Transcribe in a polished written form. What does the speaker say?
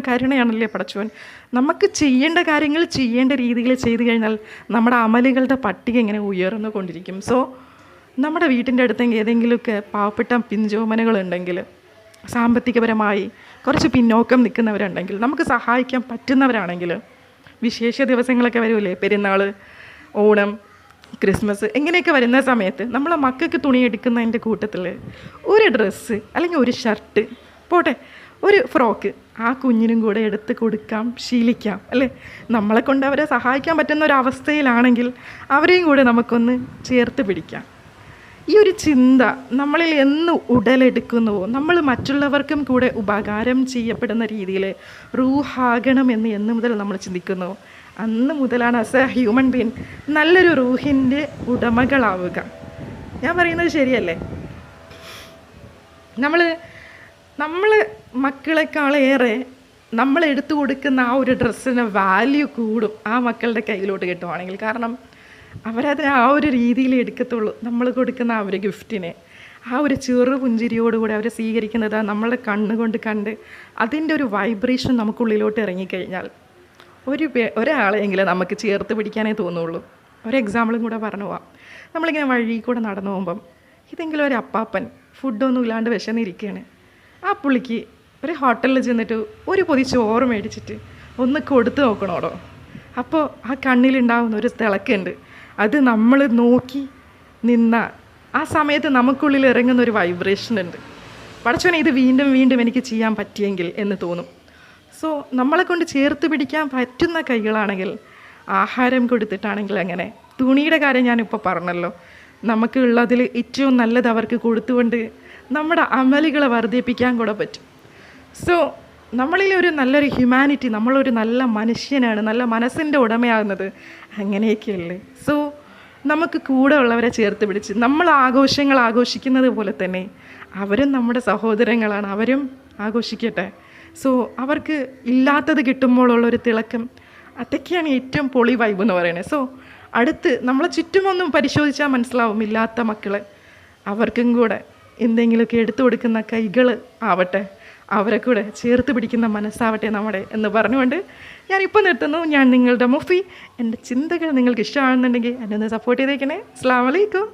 കരുണയാണല്ലേ പടച്ചവൻ. നമുക്ക് ചെയ്യേണ്ട കാര്യങ്ങൾ ചെയ്യേണ്ട രീതിയിൽ ചെയ്തു കഴിഞ്ഞാൽ നമ്മുടെ അമലുകളുടെ പട്ടിക ഇങ്ങനെ ഉയർന്നു കൊണ്ടിരിക്കും. സോ നമ്മുടെ വീട്ടിൻ്റെ അടുത്തെങ്കിൽ ഏതെങ്കിലുമൊക്കെ പാവപ്പെട്ട പിഞ്ചോമനകളുണ്ടെങ്കിൽ, സാമ്പത്തികപരമായി കുറച്ച് പിന്നോക്കം നിൽക്കുന്നവരുണ്ടെങ്കിൽ, നമുക്ക് സഹായിക്കാൻ പറ്റുന്നവരാണെങ്കിൽ, വിശേഷ ദിവസങ്ങളൊക്കെ വരുമല്ലേ, പെരുന്നാൾ, ഓണം, ക്രിസ്മസ് ഇങ്ങനെയൊക്കെ വരുന്ന സമയത്ത് നമ്മളെ മക്കൾക്ക് തുണി എടുക്കുന്നതിൻ്റെ കൂട്ടത്തിൽ ഒരു ഡ്രസ്സ് അല്ലെങ്കിൽ ഒരു ഷർട്ട് പോട്ടെ, ഒരു ഫ്രോക്ക് ആ കുഞ്ഞിനും കൂടെ എടുത്ത് കൊടുക്കാം, ശീലിക്കാം അല്ലേ. നമ്മളെ കൊണ്ട് അവരെ സഹായിക്കാൻ പറ്റുന്ന ഒരവസ്ഥയിലാണെങ്കിൽ അവരെയും കൂടെ നമുക്കൊന്ന് ചേർത്ത് പിടിക്കാം. ഈ ഒരു ചിന്ത നമ്മളിൽ എന്ന് ഉടലെടുക്കുന്നുവോ, നമ്മൾ മറ്റുള്ളവർക്കും കൂടെ ഉപകാരം ചെയ്യപ്പെടുന്ന രീതിയിൽ റൂഹാകണം എന്ന് മുതൽ നമ്മൾ ചിന്തിക്കുന്നു, അന്ന് മുതലാണ് ആസ് എ ഹ്യൂമൻ ബീൻ നല്ലൊരു റൂഹിൻ്റെ ഉടമകളാവുക. ഞാൻ പറയുന്നത് ശരിയല്ലേ? നമ്മൾ മക്കളെക്കാളേറെ നമ്മൾ എടുത്തു കൊടുക്കുന്ന ആ ഒരു ഡ്രസ്സിന് വാല്യൂ കൂടും ആ മക്കളുടെ കയ്യിലോട്ട് കിട്ടുവാണെങ്കിൽ. കാരണം അവരതിനെ ആ ഒരു രീതിയിൽ എടുക്കത്തുള്ളൂ. നമ്മൾ കൊടുക്കുന്ന ആ ഒരു ഗിഫ്റ്റിനെ ആ ഒരു ചെറു പുഞ്ചിരിയോടുകൂടി അവർ സ്വീകരിക്കുന്നത് നമ്മളുടെ കണ്ണുകൊണ്ട് കണ്ട് അതിൻ്റെ ഒരു വൈബ്രേഷൻ നമുക്കുള്ളിലോട്ട് ഇറങ്ങിക്കഴിഞ്ഞാൽ ഒരാളെയെങ്കിലും നമുക്ക് ചേർത്ത് പിടിക്കാനേ തോന്നുള്ളൂ. ഒരു എക്സാമ്പിളും കൂടെ പറഞ്ഞു പോവാം. നമ്മളിങ്ങനെ വഴി കൂടെ നടന്നു പോകുമ്പം ഇതെങ്കിലും ഒരു അപ്പാപ്പൻ ഫുഡൊന്നും ഇല്ലാണ്ട് വിശന്നിരിക്കുകയാണ്. ആ പുള്ളിക്ക് ഒരു ഹോട്ടലിൽ ചെന്നിട്ട് ഒരു പൊതി ചോറ് മേടിച്ചിട്ട് ഒന്ന് കൊടുത്തു നോക്കണോടോ. അപ്പോൾ ആ കണ്ണിലുണ്ടാകുന്ന ഒരു തിളക്കുണ്ട്. അത് നമ്മൾ നോക്കി നിന്നാൽ ആ സമയത്ത് നമുക്കുള്ളിൽ ഇറങ്ങുന്ന ഒരു വൈബ്രേഷൻ ഉണ്ട്. പടച്ചോനെ ഇത് വീണ്ടും വീണ്ടും എനിക്ക് ചെയ്യാൻ പറ്റിയെങ്കിൽ എന്ന് തോന്നും. സോ നമ്മളെ കൊണ്ട് ചേർത്ത് പിടിക്കാൻ പറ്റുന്ന കൈകളാണെങ്കിൽ, ആഹാരം കൊടുത്തിട്ടാണെങ്കിൽ അങ്ങനെ, തുണിയുടെ കാര്യം ഞാനിപ്പോൾ പറഞ്ഞല്ലോ, നമുക്കുള്ളതിൽ ഏറ്റവും നല്ലത് അവർക്ക് കൊടുത്തുകൊണ്ട് നമ്മുടെ അമലുകളെ വർദ്ധിപ്പിക്കാൻ കൂടെ പറ്റും. സോ നമ്മളിൽ ഒരു നല്ലൊരു ഹ്യൂമാനിറ്റി, നമ്മളൊരു നല്ല മനുഷ്യനാണ്, നല്ല മനസ്സിൻ്റെ ഉടമയാകുന്നത് അങ്ങനെയൊക്കെയല്ലേ. സോ നമുക്ക് കൂടെ ഉള്ളവരെ ചേർത്ത് പിടിച്ച് നമ്മൾ ആഘോഷങ്ങൾ ആഘോഷിക്കുന്നത് പോലെ തന്നെ അവരും നമ്മുടെ സഹോദരങ്ങളാണ്, അവരും ആഘോഷിക്കട്ടെ. സോ അവർക്ക് ഇല്ലാത്തത് കിട്ടുമ്പോഴുള്ളൊരു തിളക്കം, അതൊക്കെയാണ് ഏറ്റവും പൊളി വൈബ് എന്ന് പറയുന്നത്. സോ അടുത്ത് നമ്മളെ ചുറ്റുമൊന്നും പരിശോധിച്ചാൽ മനസ്സിലാവും, ഇല്ലാത്ത മക്കളെ അവർക്കും കൂടെ എന്തെങ്കിലുമൊക്കെ എടുത്തു കൊടുക്കുന്ന കൈകൾ ആവട്ടെ, അവരെ കൂടെ ചേർത്ത് പിടിക്കുന്ന മനസ്സാവട്ടെ നമ്മുടെ എന്ന് പറഞ്ഞുകൊണ്ട് ഞാനിപ്പോൾ നിർത്തുന്നു. ഞാൻ നിങ്ങളുടെ മുഫി. എൻ്റെ ചിന്തകൾ നിങ്ങൾക്ക് ഇഷ്ടമാണെന്നുണ്ടെങ്കിൽ എന്നെ ഒന്ന് സപ്പോർട്ട് ചെയ്തേക്കണേ. അസ്സലാമു അലൈക്കും.